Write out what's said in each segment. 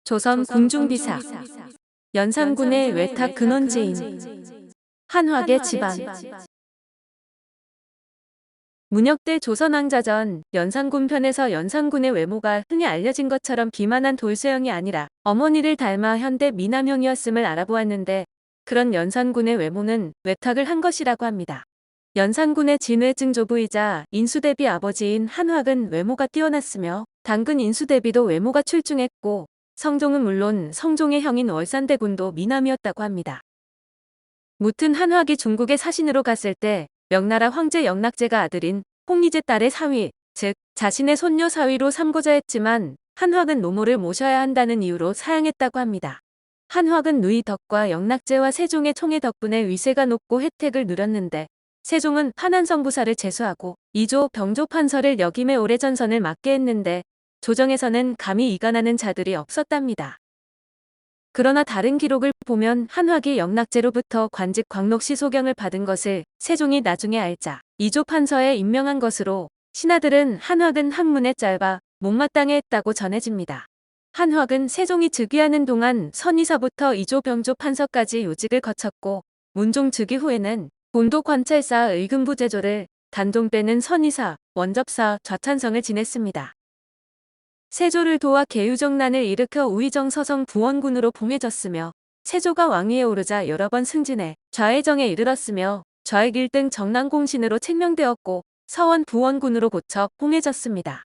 조선 궁중비사 연산군의 외탁 근원지인 한화계 집안. 문혁대 조선왕자전 연산군 편에서 연산군의 외모가 흔히 알려진 것처럼 비만한 돌쇠형이 아니라 어머니를 닮아 현대 미남형이었음을 알아보았는데, 그런 연산군의 외모는 외탁을 한 것이라고 합니다. 연산군의 진외증조부이자 인수대비 아버지인 한학은 외모가 뛰어났으며, 당근 인수대비도 외모가 출중했고, 성종은 물론 성종의 형인 월산대군도 미남이었다고 합니다. 무튼 한학이 중국에 사신으로 갔을 때 명나라 황제 영락제가 아들인 홍리제 딸의 사위, 즉 자신의 손녀 사위로 삼고자 했지만 한학은 노모를 모셔야 한다는 이유로 사양했다고 합니다. 한학은 누이 덕과 영락제와 세종의 총애 덕분에 위세가 높고 혜택을 누렸는데, 세종은 판한성부사를 제수하고 이조 병조 판서를 역임해 오래전선을 맡게 했는데, 조정에서는 감히 이간하는 자들이 없었답니다. 그러나 다른 기록을 보면 한학이 영락제로부터 관직 광록시 소경을 받은 것을 세종이 나중에 알자 이조 판서에 임명한 것으로, 신하들은 한학은 학문에 짧아 못마땅해 했다고 전해집니다. 한학은 세종이 즉위하는 동안 선의사부터 이조 병조 판서까지 요직을 거쳤고, 문종 즉위 후에는 본도 관찰사 의금부 제조를, 단종 때는 선의사, 원접사, 좌찬성을 지냈습니다. 세조를 도와 계유정난을 일으켜 우의정 서성 부원군으로 봉해졌으며, 세조가 왕위에 오르자 여러 번 승진해 좌의정에 이르렀으며, 좌익 1등 정난공신으로 책명되었고 서원 부원군으로 고쳐 봉해졌습니다.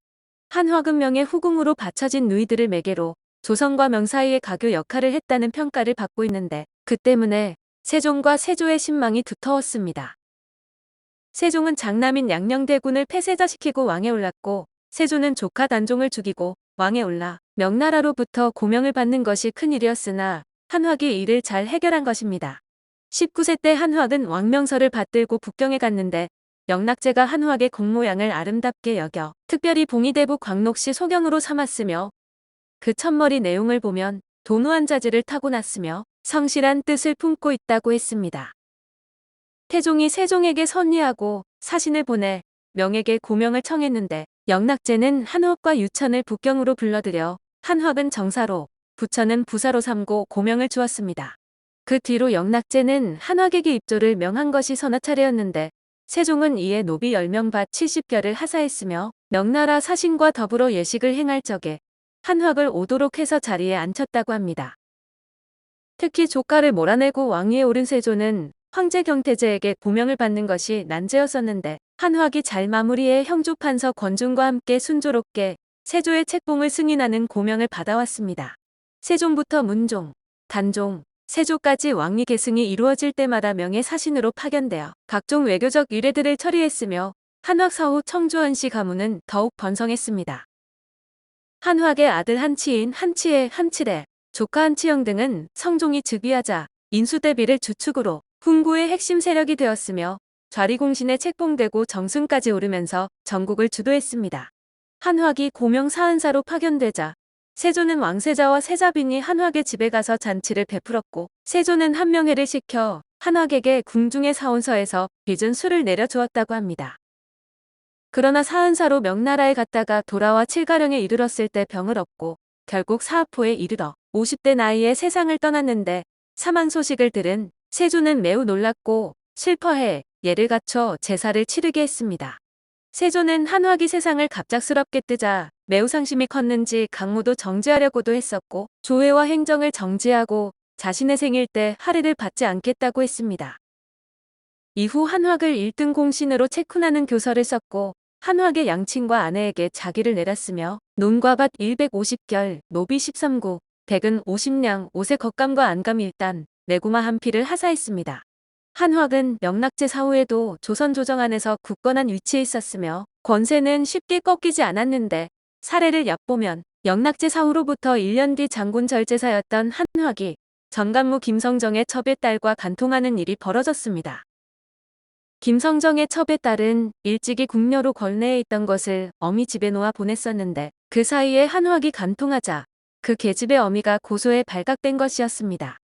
한화근 명의 후궁으로 바쳐진 누이들을 매개로 조선과 명 사이의 가교 역할을 했다는 평가를 받고 있는데, 그 때문에 세종과 세조의 신망이 두터웠습니다. 세종은 장남인 양녕대군을 폐쇄자시키고 왕에 올랐고, 세조는 조카 단종을 죽이고 왕에 올라 명나라로부터 고명을 받는 것이 큰일이었으나 한학이 이를 잘 해결한 것입니다. 19세 때 한학은 왕명서를 받들고 북경에 갔는데, 영락제가 한학의 공모양을 아름답게 여겨 특별히 봉의대부 광록시 소경으로 삼았으며, 그 첫머리 내용을 보면 도노한 자질을 타고났으며 성실한 뜻을 품고 있다고 했습니다. 태종이 세종에게 선의하고 사신을 보내 명에게 고명을 청했는데, 영락제는 한학과 유천을 북경으로 불러들여 한학은 정사로, 부천은 부사로 삼고 고명을 주었습니다. 그 뒤로 영락제는 한학에게 입조를 명한 것이 서너 차례였는데, 세종은 이에 노비 10명 밭 70결을 하사했으며, 명나라 사신과 더불어 예식을 행할 적에 한학을 오도록 해서 자리에 앉혔다고 합니다. 특히 조카를 몰아내고 왕위에 오른 세조는 황제 경태제에게 고명을 받는 것이 난제였었는데, 한학이 잘 마무리해 형조판서 권준과 함께 순조롭게 세조의 책봉을 승인하는 고명을 받아왔습니다. 세종부터 문종, 단종, 세조까지 왕위 계승이 이루어질 때마다 명예 사신으로 파견되어 각종 외교적 의례들을 처리했으며, 한학 사후 청주헌씨 가문은 더욱 번성했습니다. 한학의 아들 한치인 한치혜, 한칠애, 조카 한치영 등은 성종이 즉위하자 인수대비를 주축으로 훈구의 핵심 세력이 되었으며, 좌리공신에 책봉되고 정승까지 오르면서 전국을 주도했습니다. 한학이 고명 사은사로 파견되자 세조는 왕세자와 세자빈이 한학의 집에 가서 잔치를 베풀었고, 세조는 한명회를 시켜 한학에게 궁중의 사원서에서 빚은 술을 내려주었다고 합니다. 그러나 사은사로 명나라에 갔다가 돌아와 칠가령에 이르렀을 때 병을 얻고 결국 사하포에 이르러 50대 나이에 세상을 떠났는데, 사망 소식을 들은 세조는 매우 놀랐고 슬퍼해 예를 갖춰 제사를 치르게 했습니다. 세조는 한학이 세상을 갑작스럽게 뜨자 매우 상심이 컸는지 강무도 정지하려고도 했었고, 조회와 행정을 정지하고 자신의 생일 때 할애를 받지 않겠다고 했습니다. 이후 한학을 1등 공신으로 체훈하는 교서를 썼고, 한학의 양친과 아내에게 자기를 내렸으며, 논과 밭 150결, 노비 13구, 백은 50량, 5세 겉감과 안감 1단, 내구마 한 피를 하사했습니다. 한학은 영락제 사후에도 조선 조정 안에서 굳건한 위치에 있었으며, 권세는 쉽게 꺾이지 않았는데, 사례를 엿보면 영락제 사후로부터 1년 뒤 장군 절제사였던 한학이 전간무 김성정의 첩의 딸과 간통하는 일이 벌어졌습니다. 김성정의 첩의 딸은 일찍이 궁녀로 걸내에 있던 것을 어미 집에 놓아 보냈었는데, 그 사이에 한학이 간통하자 그 계집의 어미가 고소해 발각된 것이었습니다.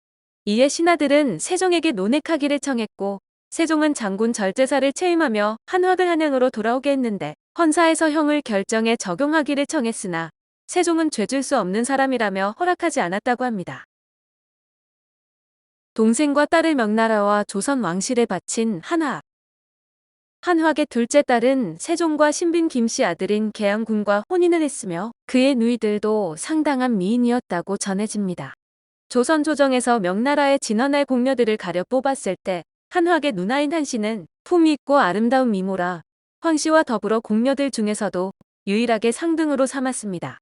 이에 신하들은 세종에게 논핵하기를 청했고, 세종은 장군 절제사를 채임하며 한학을 한양으로 돌아오게 했는데, 헌사에서 형을 결정해 적용하기를 청했으나 세종은 죄질 수 없는 사람이라며 허락하지 않았다고 합니다. 동생과 딸을 명나라와 조선 왕실에 바친 한화. 한화의 둘째 딸은 세종과 신빈 김씨 아들인 계양군과 혼인을 했으며 그의 누이들도 상당한 미인이었다고 전해집니다. 조선 조정에서 명나라의 진언할 공녀들을 가려 뽑았을 때 한화의 누나인 한씨는 품위 있고 아름다운 미모라 황씨와 더불어 공녀들 중에서도 유일하게 상등으로 삼았습니다.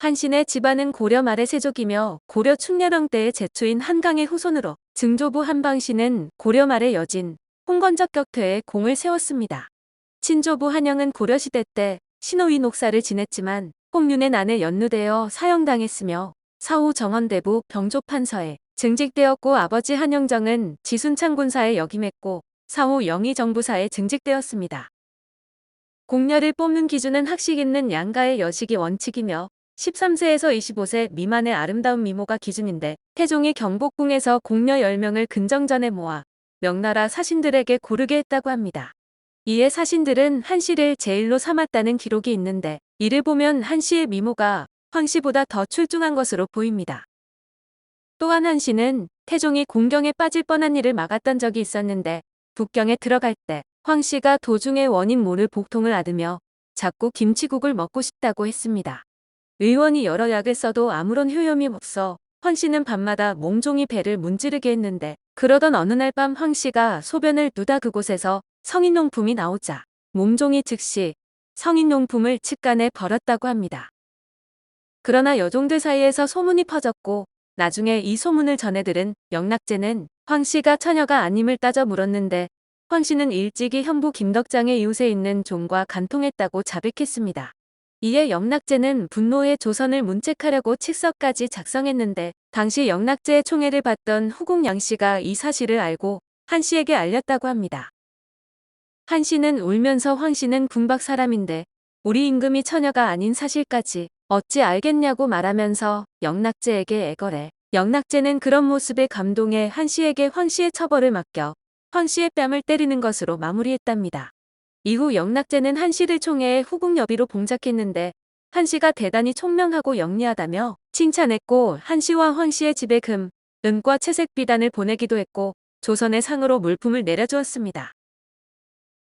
한신의 집안은 고려 말의 세족이며 고려 충렬왕 때의 제초인 한강의 후손으로 증조부 한방씨는 고려 말의 여진 홍건적 격퇴에 공을 세웠습니다. 친조부 한영은 고려시대 때 신호위 녹사를 지냈지만 홍윤의 난에 연루되어 사형당했으며 사후 정헌대부 병조판서에 증직되었고 아버지 한영정은 지순창군사에 역임했고 사후 영의정부사에 증직되었습니다. 공녀를 뽑는 기준은 학식 있는 양가의 여식이 원칙이며 13세에서 25세 미만의 아름다운 미모가 기준인데 태종이 경복궁에서 공녀 10명을 근정전에 모아 명나라 사신들에게 고르게 했다고 합니다. 이에 사신들은 한씨를 제일로 삼았다는 기록이 있는데 이를 보면 한씨의 미모가 황씨보다 더 출중한 것으로 보입니다. 또한 한씨는 태종이 공경에 빠질 뻔한 일을 막았던 적이 있었는데 북경에 들어갈 때 황씨가 도중에 원인 모를 복통을 앓으며 자꾸 김치국을 먹고 싶다고 했습니다. 의원이 여러 약을 써도 아무런 효험이 없어 황씨는 밤마다 몽종이 배를 문지르게 했는데 그러던 어느 날 밤 황씨가 소변을 누다 그곳에서 성인용품이 나오자 몽종이 즉시 성인용품을 측간에 버렸다고 합니다. 그러나 여종들 사이에서 소문이 퍼졌고 나중에 이 소문을 전해들은 영락제는 황씨가 처녀가 아님을 따져 물었는데 황씨는 일찍이 형부 김덕장의 이웃에 있는 종과 간통했다고 자백했습니다. 이에 영락제는 분노에 조선을 문책하려고 칙서까지 작성했는데 당시 영락제의 총애를 받던 후궁 양씨가 이 사실을 알고 한씨에게 알렸다고 합니다. 한씨는 울면서 황씨는 궁박 사람인데 우리 임금이 처녀가 아닌 사실까지 어찌 알겠냐고 말하면서 영락제에게 애걸해 영락제는 그런 모습에 감동해 한씨에게 황씨의 처벌을 맡겨 황씨의 뺨을 때리는 것으로 마무리했답니다. 이후 영락제는 한씨를 총애해 후궁 여비로 봉작했는데 한씨가 대단히 총명하고 영리하다며 칭찬했고 한씨와 황씨의 집에 금, 은과 채색 비단을 보내기도 했고 조선의 상으로 물품을 내려주었습니다.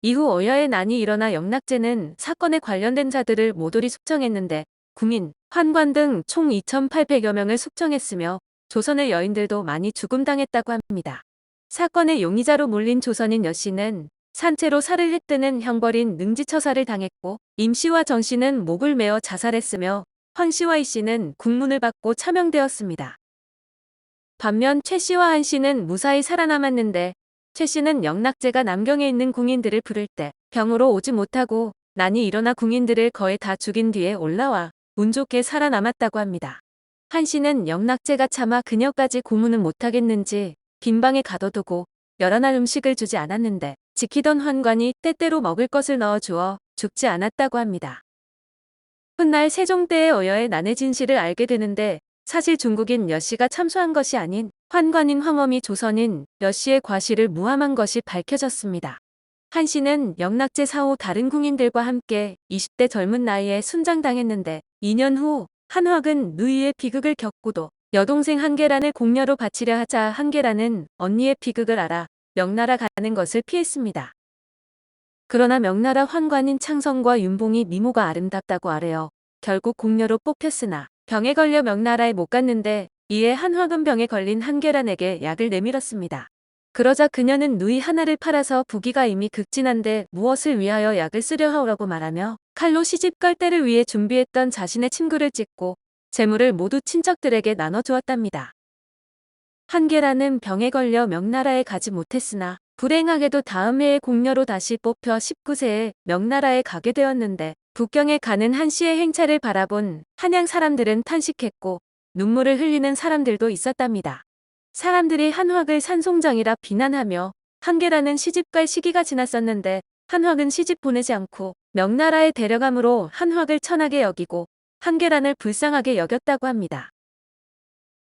이후 오여의 난이 일어나 영락제는 사건에 관련된 자들을 모조리 숙청했는데 국민, 환관 등 총 2,800여 명을 숙청했으며 조선의 여인들도 많이 죽음당했다고 합니다. 사건의 용의자로 몰린 조선인 여씨는 산채로 살을 휘뜨는 형벌인 능지처사를 당했고 임씨와 정씨는 목을 메어 자살했으며 황씨와 이씨는 국문을 받고 차명되었습니다. 반면 최씨와 한씨는 무사히 살아남았는데 최씨는 영락제가 남경에 있는 궁인들을 부를 때 병으로 오지 못하고 난이 일어나 궁인들을 거의 다 죽인 뒤에 올라와 운 좋게 살아남았다고 합니다. 한씨는 영락제가 차마 그녀까지 고문은 못하겠는지 빈방에 가둬두고 여러 날 음식을 주지 않았는데 지키던 환관이 때때로 먹을 것을 넣어주어 죽지 않았다고 합니다. 훗날 세종 때의 어여의 난의 진실을 알게 되는데 사실 중국인 여씨가 참소한 것이 아닌 환관인 황엄이 조선인 여씨의 과실을 무함한 것이 밝혀졌습니다. 한씨는 영락제 사후 다른 궁인들과 함께 20대 젊은 나이에 순장당했는데 2년 후 한화근 누이의 비극을 겪고도 여동생 한계란을 공녀로 바치려 하자 한계란은 언니의 비극을 알아 명나라 가는 것을 피했습니다. 그러나 명나라 환관인 창성과 윤봉이 미모가 아름답다고 아뢰어 결국 공녀로 뽑혔으나 병에 걸려 명나라에 못 갔는데 이에 한화근 병에 걸린 한계란에게 약을 내밀었습니다. 그러자 그녀는 누이 하나를 팔아서 부기가 이미 극진한데 무엇을 위하여 약을 쓰려 하오라고 말하며 칼로 시집갈 때를 위해 준비했던 자신의 침구를 찢고 재물을 모두 친척들에게 나눠주었답니다. 한계란은 병에 걸려 명나라에 가지 못했으나 불행하게도 다음 해에 공녀로 다시 뽑혀 19세에 명나라에 가게 되었는데 북경에 가는 한씨의 행차를 바라본 한양 사람들은 탄식했고 눈물을 흘리는 사람들도 있었답니다. 사람들이 한화를 산송장이라 비난하며 한계란은 시집갈 시기가 지났었는데 한화는 시집 보내지 않고 명나라에 데려감으로 한화를 천하게 여기고 한계란을 불쌍하게 여겼다고 합니다.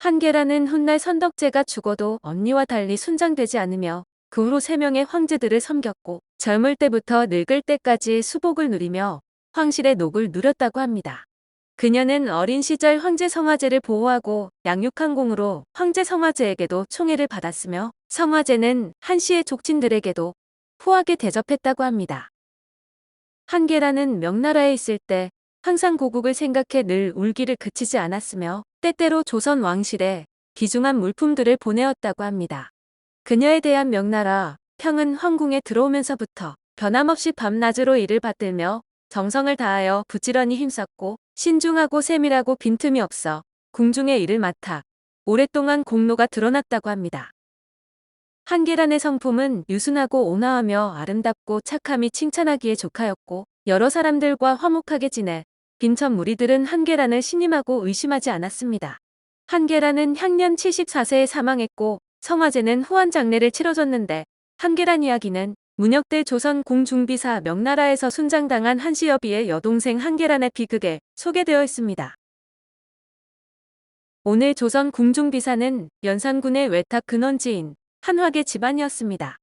한계란은 훗날 선덕제가 죽어도 언니와 달리 순장되지 않으며 그 후로 3명의 황제들을 섬겼고 젊을 때부터 늙을 때까지 수복을 누리며 황실의 녹을 누렸다고 합니다. 그녀는 어린 시절 황제 성화제를 보호하고 양육한 공으로 황제 성화제에게도 총애를 받았으며 성화제는 한시의 족친들에게도 후하게 대접했다고 합니다. 한계라는 명나라에 있을 때 항상 고국을 생각해 늘 울기를 그치지 않았으며 때때로 조선 왕실에 귀중한 물품들을 보내었다고 합니다. 그녀에 대한 명나라 평은 황궁에 들어오면서부터 변함없이 밤낮으로 이를 받들며 정성을 다하여 부지런히 힘썼고 신중하고 세밀하고 빈틈이 없어 궁중의 일을 맡아 오랫동안 공로가 드러났다고 합니다. 한계란의 성품은 유순하고 온화하며 아름답고 착함이 칭찬하기에 족하였고 여러 사람들과 화목하게 지내 빈천 무리들은 한계란을 신임하고 의심하지 않았습니다. 한계란은 향년 74세에 사망했고 성화제는 후한 장례를 치러줬는데 한계란 이야기는 문혁대 조선 공중비사 명나라에서 순장당한 한시여비의 여동생 한계란의 비극에 소개되어 있습니다. 오늘 조선 궁중비사는 연산군의 외탁 근원지인 한화계 집안이었습니다.